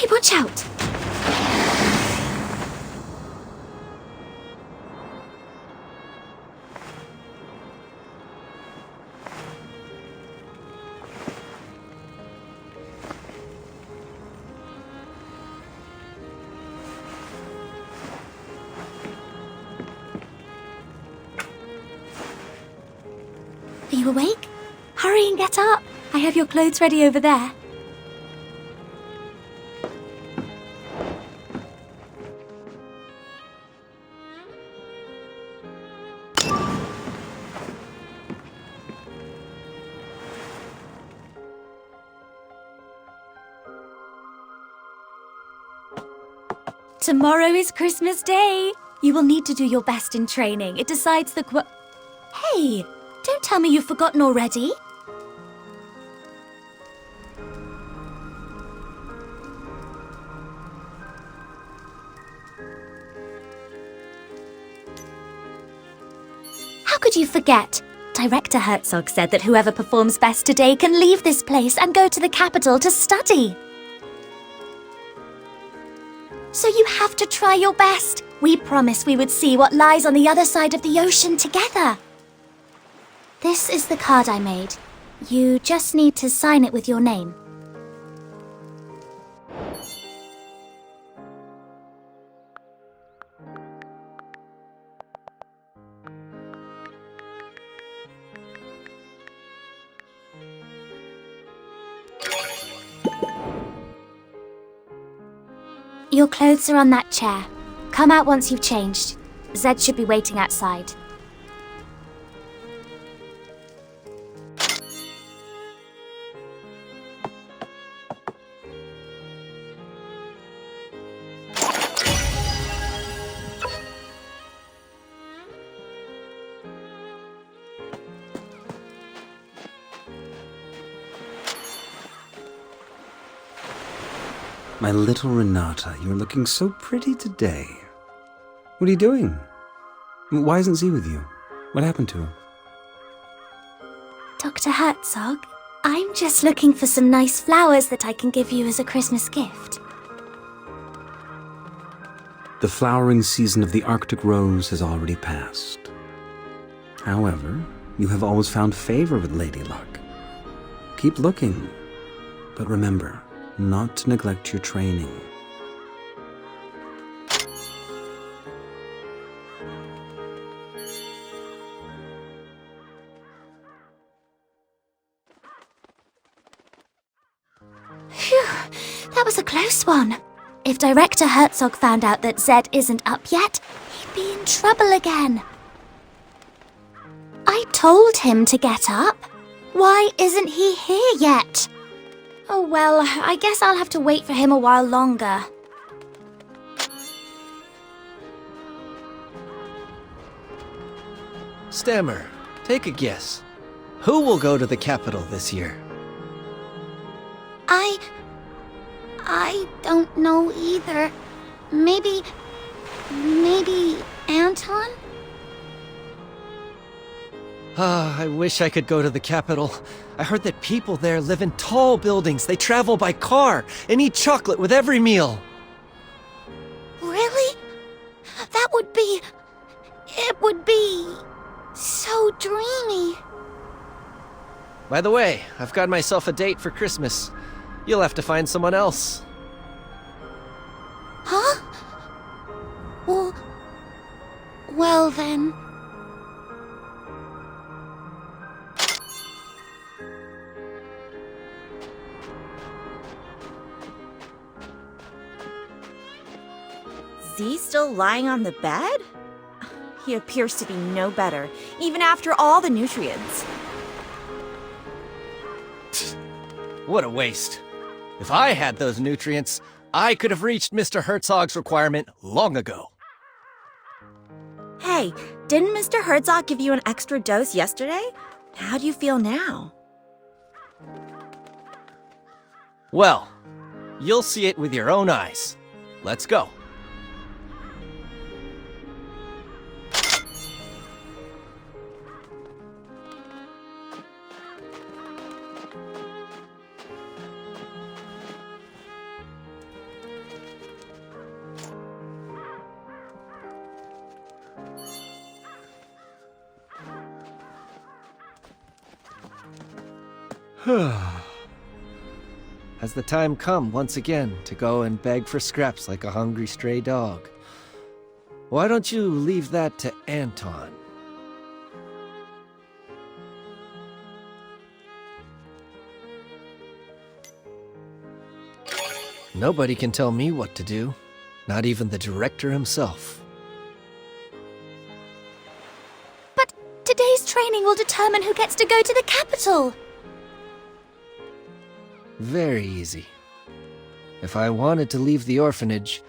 Hey, watch out! Are you awake? Hurry and get up. I have your clothes ready over there. Tomorrow is Christmas Day. You will need to do your best in training. It decides the Hey, don't tell me you've forgotten already. How could you forget? Director Herzog said that whoever performs best today can leave this place and go to the capital to study. So you have to try your best. We promised we would see what lies on the other side of the ocean together. This is the card I made. You just need to sign it with your name. Your clothes are on that chair. Come out once you've changed. Zed should be waiting outside. My little Renata, you're looking so pretty today. What are you doing? Why isn't Z with you? What happened to her? Dr. Herzog, I'm just looking for some nice flowers that I can give you as a Christmas gift. The flowering season of the Arctic rose has already passed. However, you have always found favor with Lady Luck. Keep looking, but remember, not to neglect your training. Phew, that was a close one. If Director Herzog found out that Zed isn't up yet, he'd be in trouble again. I told him to get up. Why isn't he here yet? Oh well, I guess I'll have to wait for him a while longer. Stammer, take a guess. Who will go to the capital this year? I don't know either. Maybe Anton? I wish I could go to the capital. I heard that people there live in tall buildings. They travel by car and eat chocolate with every meal. Really? It would be so dreamy. By the way, I've got myself a date for Christmas. You'll have to find someone else. Huh? Well then. Z's still lying on the bed? He appears to be no better, even after all the nutrients. What a waste. If I had those nutrients, I could have reached Mr. Herzog's requirement long ago. Hey, didn't Mr. Herzog give you an extra dose yesterday? How do you feel now? Well, you'll see it with your own eyes. Let's go. Has the time come once again to go and beg for scraps like a hungry stray dog? Why don't you leave that to Anton? Nobody can tell me what to do, not even the director himself. But today's training will determine who gets to go to the capital. Very easy. If I wanted to leave the orphanage,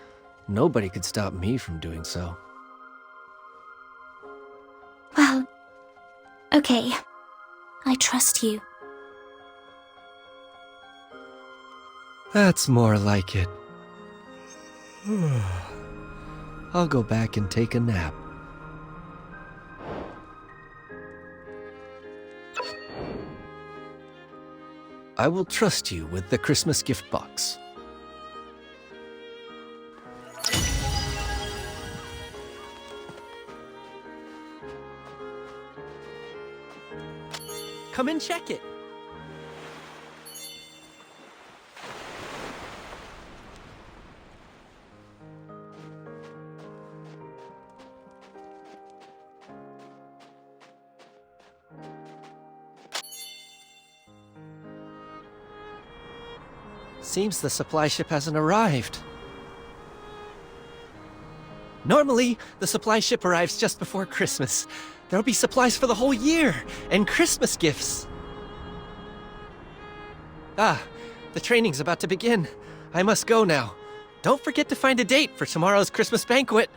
nobody could stop me from doing so. Well, okay. I trust you. That's more like it. I'll go back and take a nap. I will trust you with the Christmas gift box. Come and check it. Seems the supply ship hasn't arrived. Normally, the supply ship arrives just before Christmas. There'll be supplies for the whole year, and Christmas gifts. Ah, the training's about to begin. I must go now. Don't forget to find a date for tomorrow's Christmas banquet.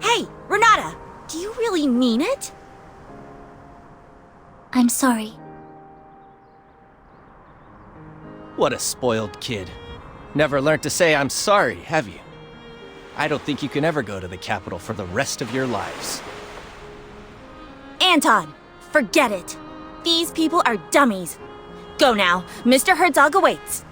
Hey, Renata! Do you really mean it? I'm sorry. What a spoiled kid. Never learned to say I'm sorry, have you? I don't think you can ever go to the capital for the rest of your lives. Anton, forget it. These people are dummies. Go now. Mr. Herzog awaits.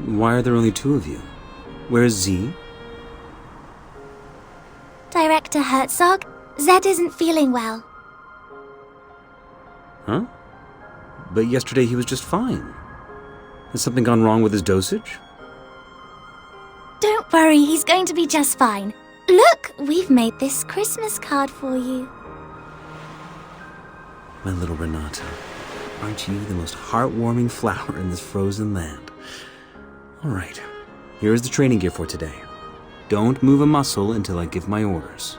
Why are there only two of you? Where's Z? Director Herzog, Zed isn't feeling well. Huh? But yesterday he was just fine. Has something gone wrong with his dosage? Don't worry, he's going to be just fine. Look, we've made this Christmas card for you. My little Renata, aren't you the most heartwarming flower in this frozen land? All right, here's the training gear for today. Don't move a muscle until I give my orders.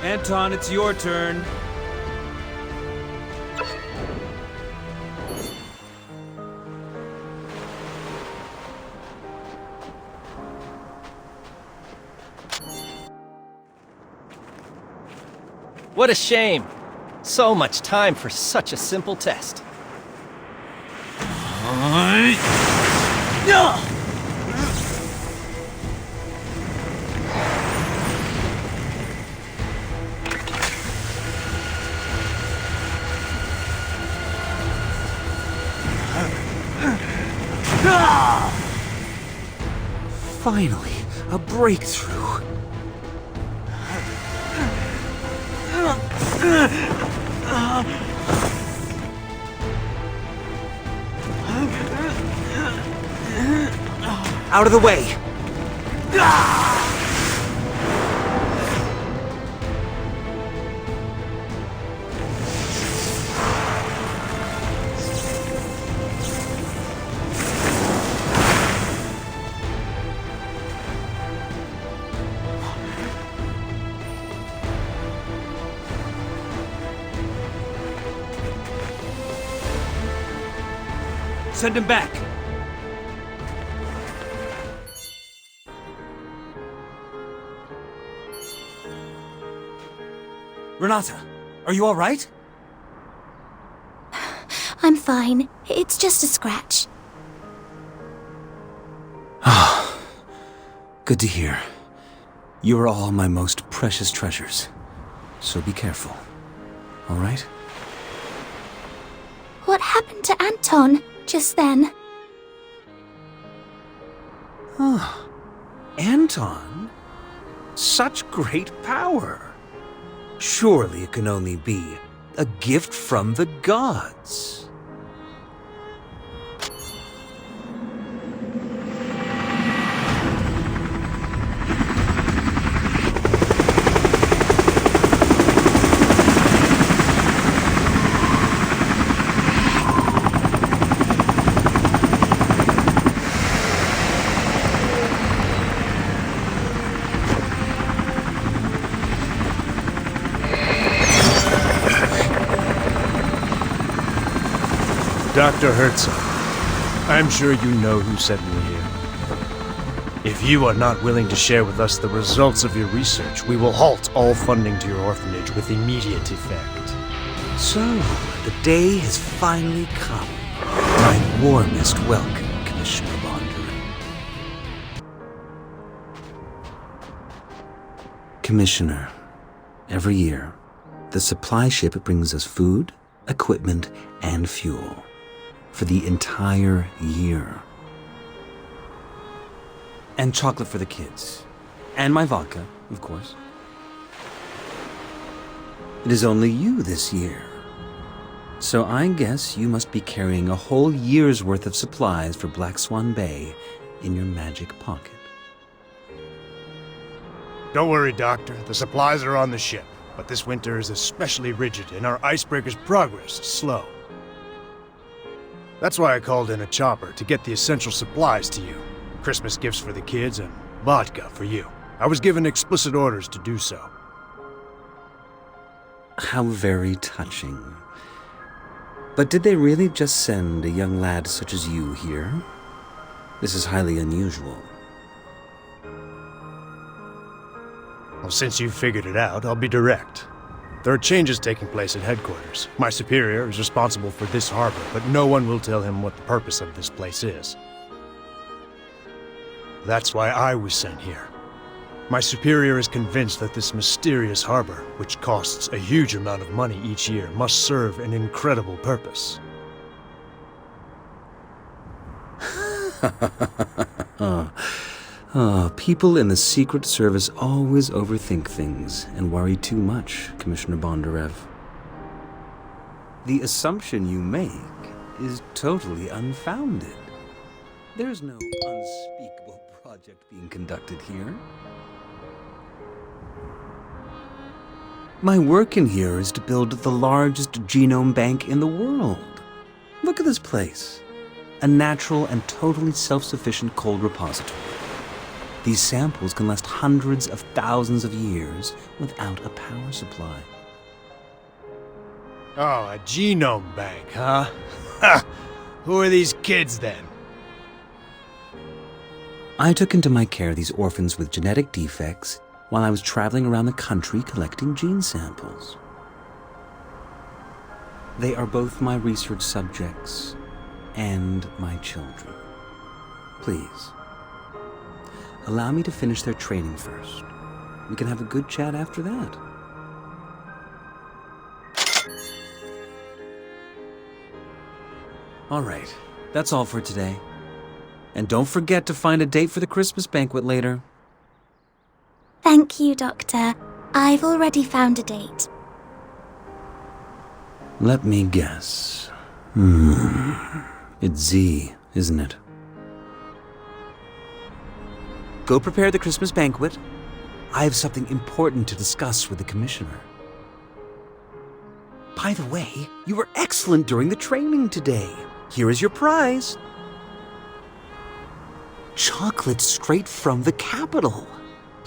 Anton, it's your turn. What a shame. So much time for such a simple test. Finally, a breakthrough. Out of the way! Send him back. Renata, are you all right? I'm fine. It's just a scratch. Good to hear. You are all my most precious treasures. So be careful. All right? What happened to Anton just then? Anton? Such great power. Surely it can only be a gift from the gods. Dr. Herzog, I'm sure you know who sent me here. If you are not willing to share with us the results of your research, we will halt all funding to your orphanage with immediate effect. So, the day has finally come. My warmest welcome, Commissioner Bondurant. Commissioner, every year, the supply ship brings us food, equipment, and fuel for the entire year. And chocolate for the kids. And my vodka, of course. It is only you this year. So I guess you must be carrying a whole year's worth of supplies for Black Swan Bay in your magic pocket. Don't worry, Doctor. The supplies are on the ship. But this winter is especially rigid, and our icebreaker's progress is slow. That's why I called in a chopper to get the essential supplies to you. Christmas gifts for the kids and vodka for you. I was given explicit orders to do so. How very touching. But did they really just send a young lad such as you here? This is highly unusual. Well, since you've figured it out, I'll be direct. There are changes taking place at headquarters. My superior is responsible for this harbor, but no one will tell him what the purpose of this place is. That's why I was sent here. My superior is convinced that this mysterious harbor, which costs a huge amount of money each year, must serve an incredible purpose. People in the Secret Service always overthink things and worry too much, Commissioner Bondarev. The assumption you make is totally unfounded. There's no unspeakable project being conducted here. My work in here is to build the largest genome bank in the world. Look at this place. A natural and totally self-sufficient cold repository. These samples can last hundreds of thousands of years without a power supply. Oh, a genome bank, huh? Ha! Who are these kids, then? I took into my care these orphans with genetic defects while I was traveling around the country collecting gene samples. They are both my research subjects and my children. Please, allow me to finish their training first. We can have a good chat after that. All right, that's all for today. And don't forget to find a date for the Christmas banquet later. Thank you, Doctor. I've already found a date. Let me guess. It's Z, isn't it? Go prepare the Christmas banquet. I have something important to discuss with the Commissioner. By the way, you were excellent during the training today. Here is your prize. Chocolate straight from the capital.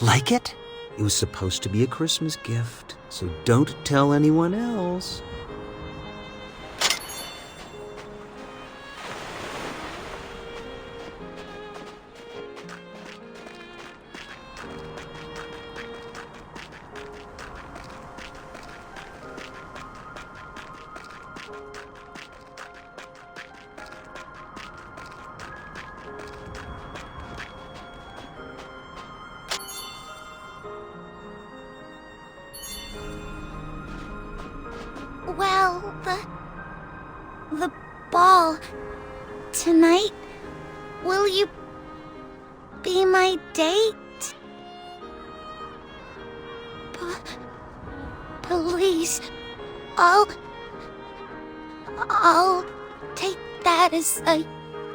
Like it? It was supposed to be a Christmas gift, so don't tell anyone else. Well, the ball tonight, will you be my date? Please, I'll take that as a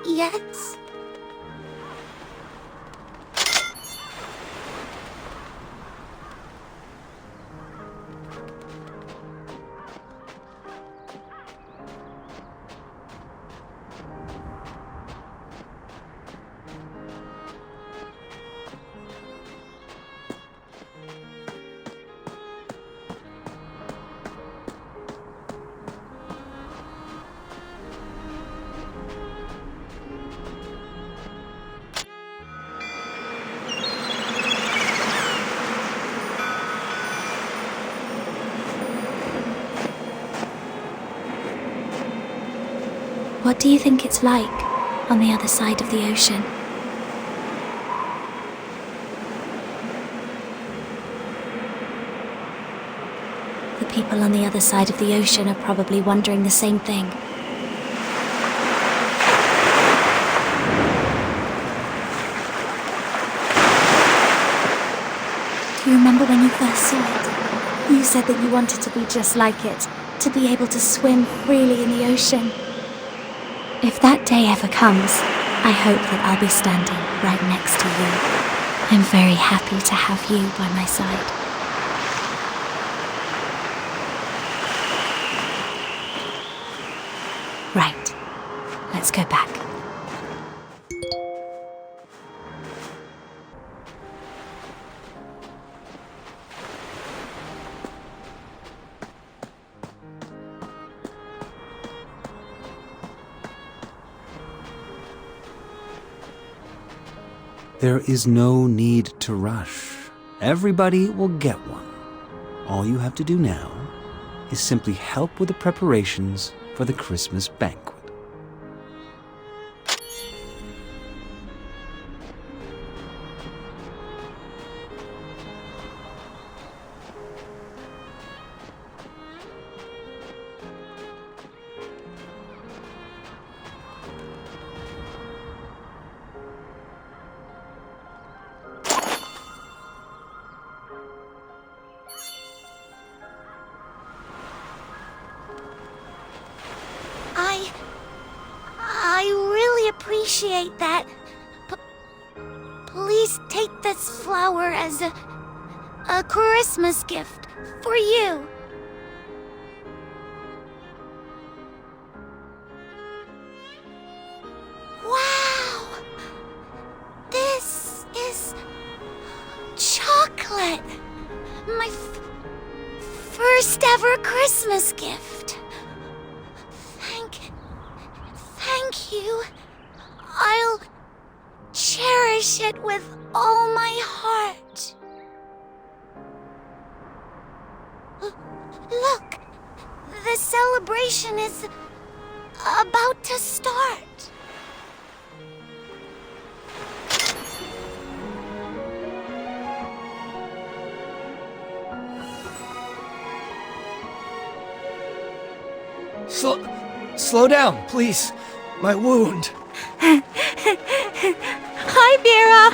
yes. What do you think it's like on the other side of the ocean? The people on the other side of the ocean are probably wondering the same thing. Do you remember when you first saw it? You said that you wanted to be just like it, to be able to swim freely in the ocean. If that day ever comes, I hope that I'll be standing right next to you. I'm very happy to have you by my side. Right. Let's go back. There is no need to rush. Everybody will get one. All you have to do now is simply help with the preparations for the Christmas banquet. I really appreciate that. Please take this flower as a Christmas gift for you. Wow! This is chocolate. My first ever Christmas gift. Thank you. I'll cherish it with all my heart. Look, the celebration is about to start. Slow down, please. My wound. Hi, Vera!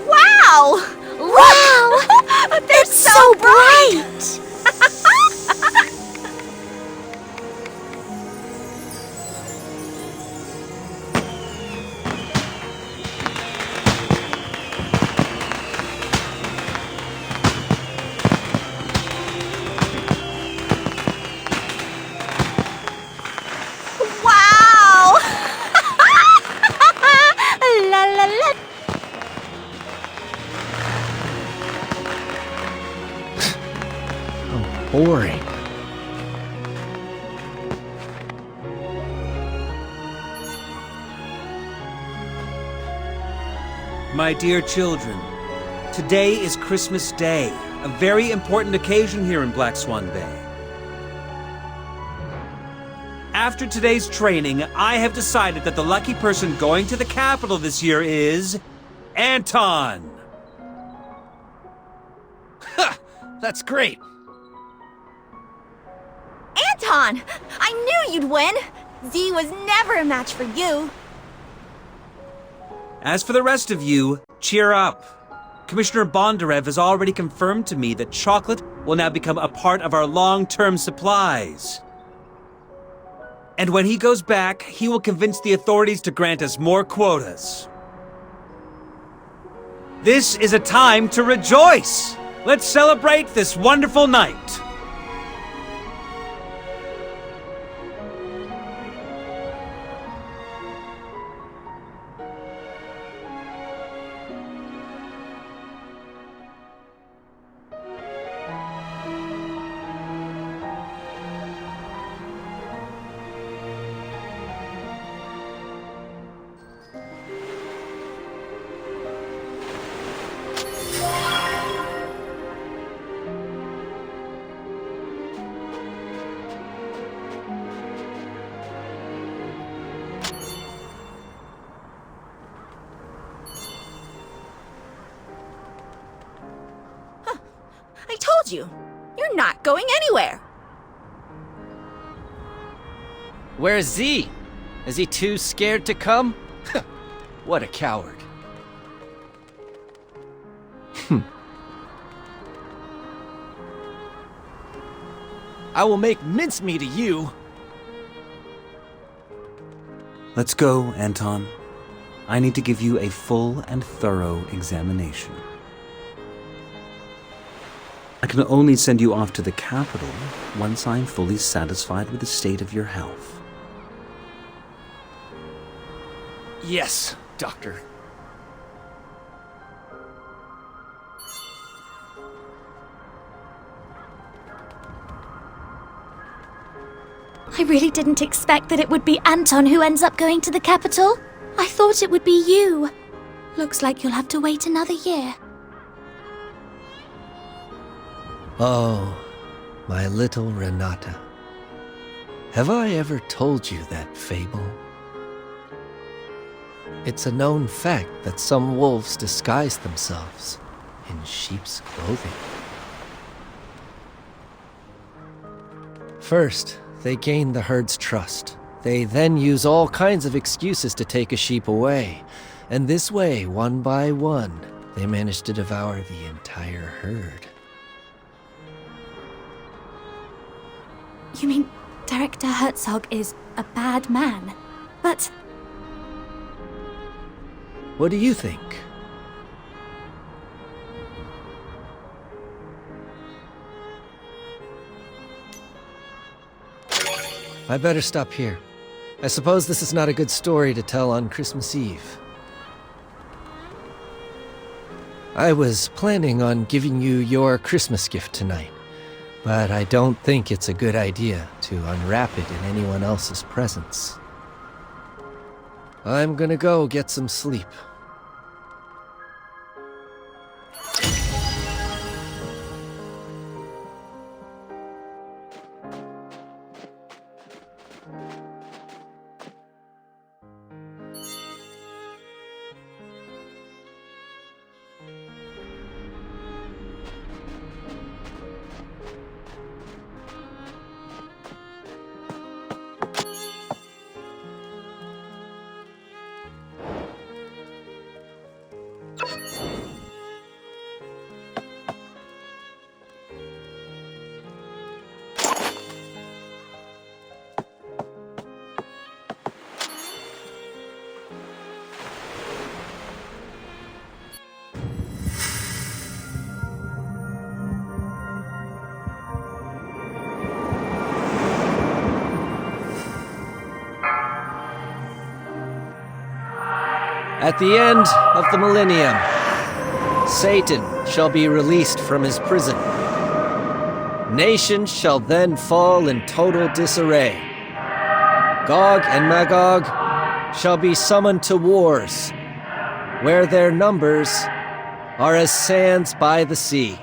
Wow! Wow! They're so bright! Wow! La la la. Boring. My dear children, today is Christmas Day, a very important occasion here in Black Swan Bay. After today's training, I have decided that the lucky person going to the capital this year is Anton. That's great. Anton! I knew you'd win! Z was never a match for you. As for the rest of you, cheer up. Commissioner Bondarev has already confirmed to me that chocolate will now become a part of our long-term supplies. And when he goes back, he will convince the authorities to grant us more quotas. This is a time to rejoice! Let's celebrate this wonderful night! told you. You're not going anywhere. Where's Z? Is he too scared to come? What a coward. I will make mincemeat of you. Let's go, Anton. I need to give you a full and thorough examination. I can only send you off to the capital once I'm fully satisfied with the state of your health. Yes, Doctor. I really didn't expect that it would be Anton who ends up going to the capital. I thought it would be you. Looks like you'll have to wait another year. Oh, my little Renata. Have I ever told you that fable? It's a known fact that some wolves disguise themselves in sheep's clothing. First, they gain the herd's trust. They then use all kinds of excuses to take a sheep away. And this way, one by one, they manage to devour the entire herd. You mean Director Herzog is a bad man? But What do you think? I better stop here. I suppose this is not a good story to tell on Christmas Eve. I was planning on giving you your Christmas gift tonight, but I don't think it's a good idea to unwrap it in anyone else's presence. I'm gonna go get some sleep. At the end of the millennium, Satan shall be released from his prison. Nations shall then fall in total disarray. Gog and Magog shall be summoned to wars, where their numbers are as sands by the sea.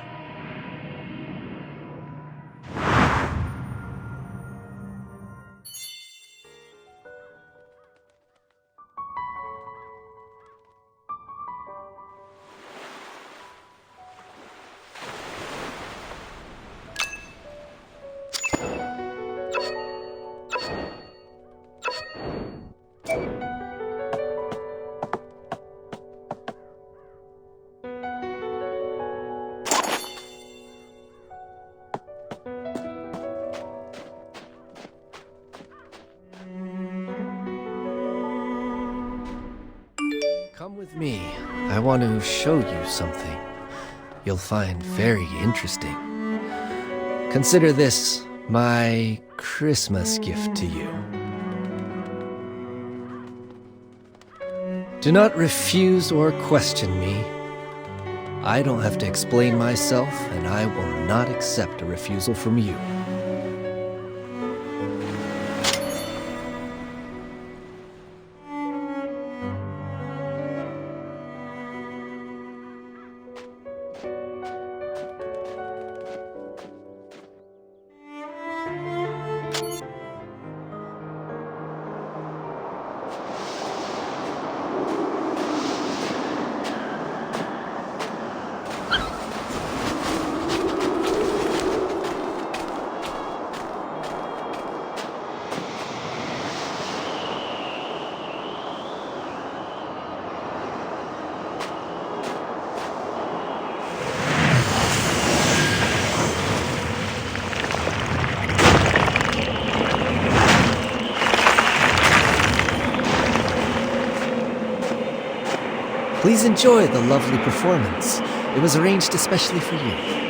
Come with me. I want to show you something you'll find very interesting. Consider this my Christmas gift to you. Do not refuse or question me. I don't have to explain myself, and I will not accept a refusal from you. Please enjoy the lovely performance. It was arranged especially for you.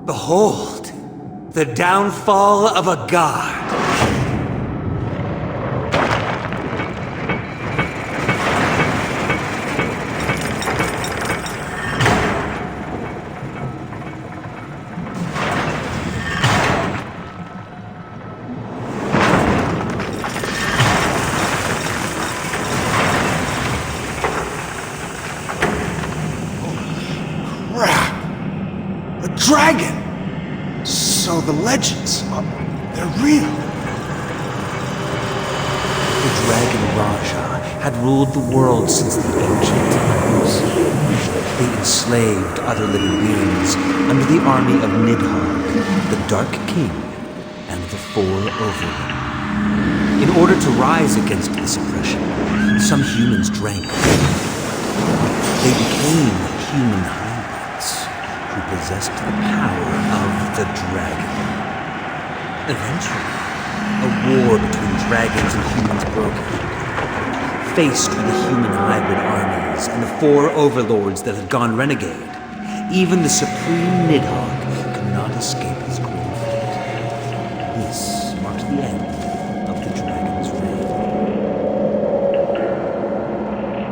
Behold, the downfall of a god. Crap! A dragon! So the legends, they're real. The DRAGONRAJA had ruled the world since the ancient times. They enslaved other living beings under the army of Nidhogg, the Dark King, and the Four Overlords. In order to rise against this oppression, some humans drank. They became human hybrids who possessed the power of the dragon. Eventually, a war between dragons and humans broke out. Faced with the human hybrid armies and the Four Overlords that had gone renegade, even the supreme Nidhogg could not escape his grim fate. This marked the end of the dragon's reign.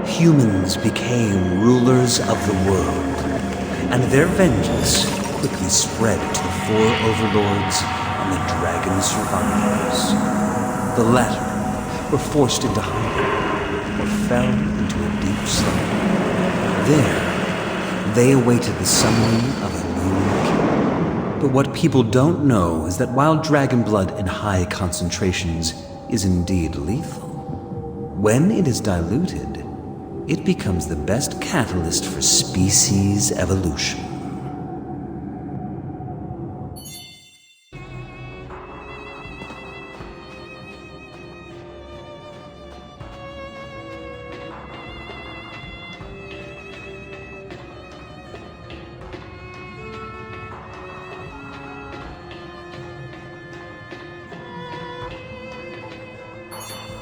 Humans became rulers of the world, and their vengeance quickly spread to the Four Overlords and the dragon survivors. The latter were forced into hiding or fell into a deep slumber. There, they awaited the summoning of a new king. But what people don't know is that while dragon blood in high concentrations is indeed lethal, when it is diluted, it becomes the best catalyst for species evolution.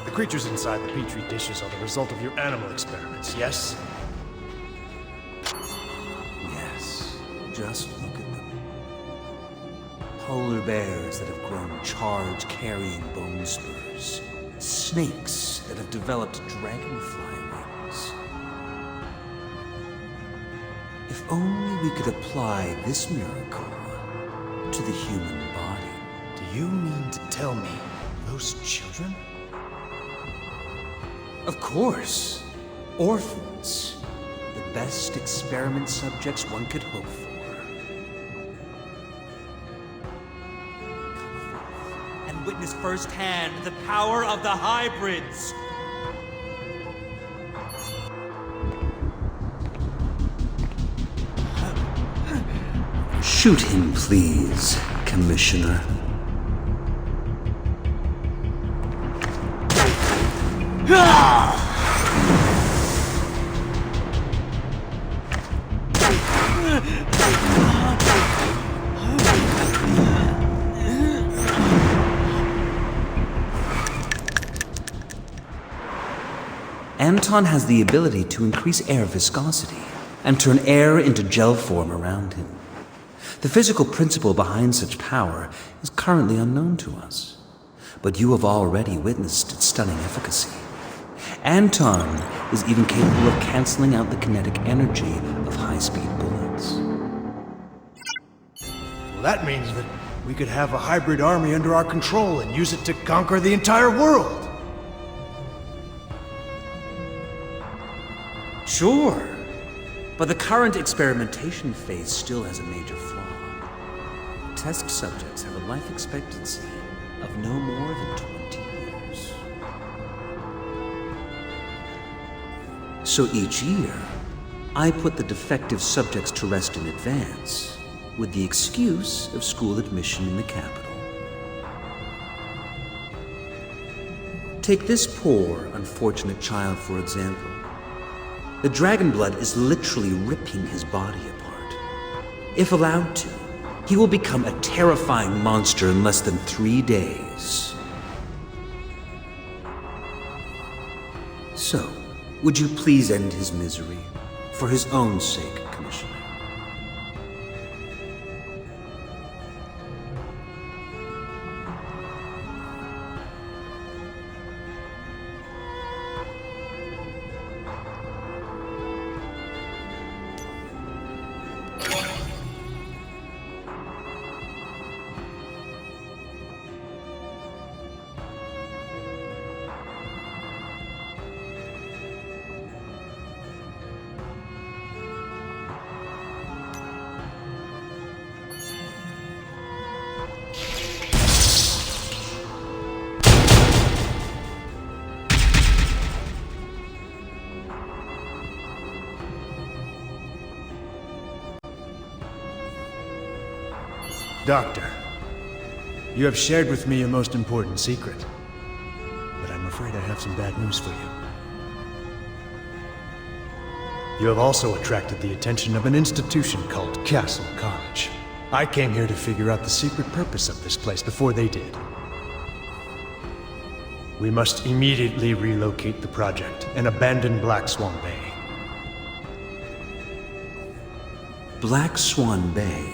The creatures inside the petri dishes are the result of your animal experiments, yes? Yes, just look at them. Polar bears that have grown charge-carrying bone spurs. Snakes that have developed dragonfly wings. If only we could apply this miracle to the human body. Do you mean to tell me those children? Of course. Orphans. The best experiment subjects one could hope for. Come forth and witness firsthand the power of the hybrids. Shoot him, please, Commissioner. Anton has the ability to increase air viscosity and turn air into gel form around him. The physical principle behind such power is currently unknown to us, but you have already witnessed its stunning efficacy. Anton is even capable of canceling out the kinetic energy of high-speed bullets. Well, that means that we could have a hybrid army under our control and use it to conquer the entire world. Sure. But the current experimentation phase still has a major flaw. Test subjects have a life expectancy of no more than 20 years. So each year, I put the defective subjects to rest in advance, with the excuse of school admission in the capital. Take this poor, unfortunate child, for example. The dragon blood is literally ripping his body apart. If allowed to, he will become a terrifying monster in less than 3 days. So, would you please end his misery? For his own sake, Commissioner. Doctor, you have shared with me a most important secret, but I'm afraid I have some bad news for you. You have also attracted the attention of an institution called Castle College. I came here to figure out the secret purpose of this place before they did. We must immediately relocate the project and abandon Black Swan Bay. Black Swan Bay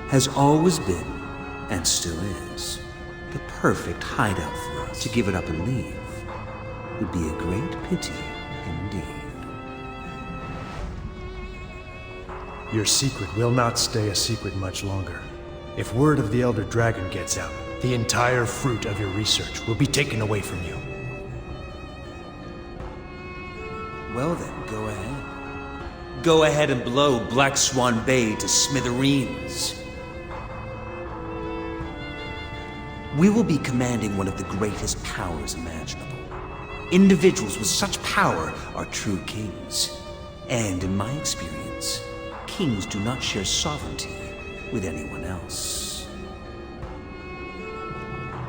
has always been, and still is, the perfect hideout for us. To give it up and leave would be a great pity indeed. Your secret will not stay a secret much longer. If word of the Elder Dragon gets out, the entire fruit of your research will be taken away from you. Well then, go ahead. Go ahead and blow Black Swan Bay to smithereens. We will be commanding one of the greatest powers imaginable. Individuals with such power are true kings. And in my experience, kings do not share sovereignty with anyone else.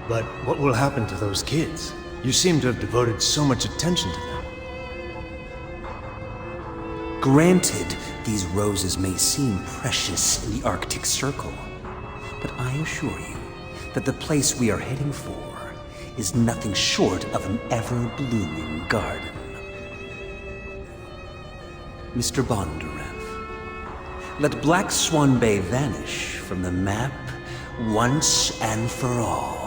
But what will happen to those kids? You seem to have devoted so much attention to them. Granted, these roses may seem precious in the Arctic Circle, but I assure you that the place we are heading for is nothing short of an ever-blooming garden. Mr. Bondarev, let Black Swan Bay vanish from the map once and for all.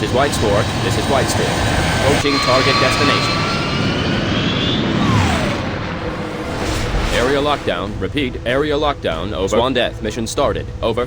This is White Store. This is White Store. Approaching target destination. Area lockdown. Repeat, area lockdown. Over. Swan death. Mission started. Over.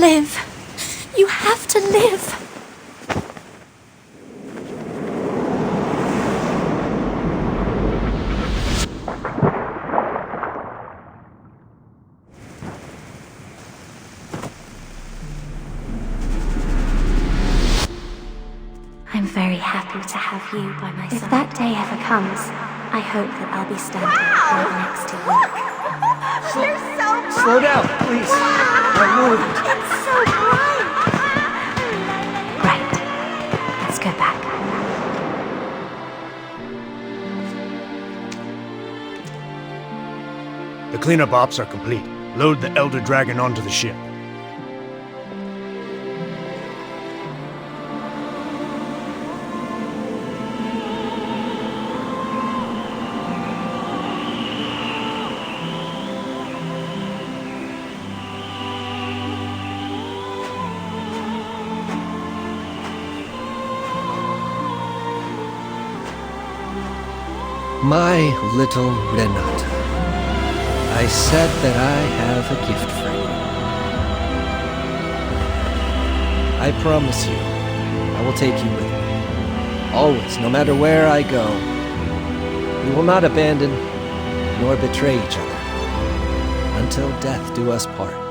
live. You have to live. I'm very happy to have you by my side. If that day ever comes, I hope that I'll be standing right next to you. You're so bright! Slow down, please. My lord. It's so bright! Right. Let's go back. The cleanup ops are complete. Load the Elder Dragon onto the ship. My little Renata, I said that I have a gift for you. I promise you, I will take you with me. Always, no matter where I go. We will not abandon nor betray each other until death do us part.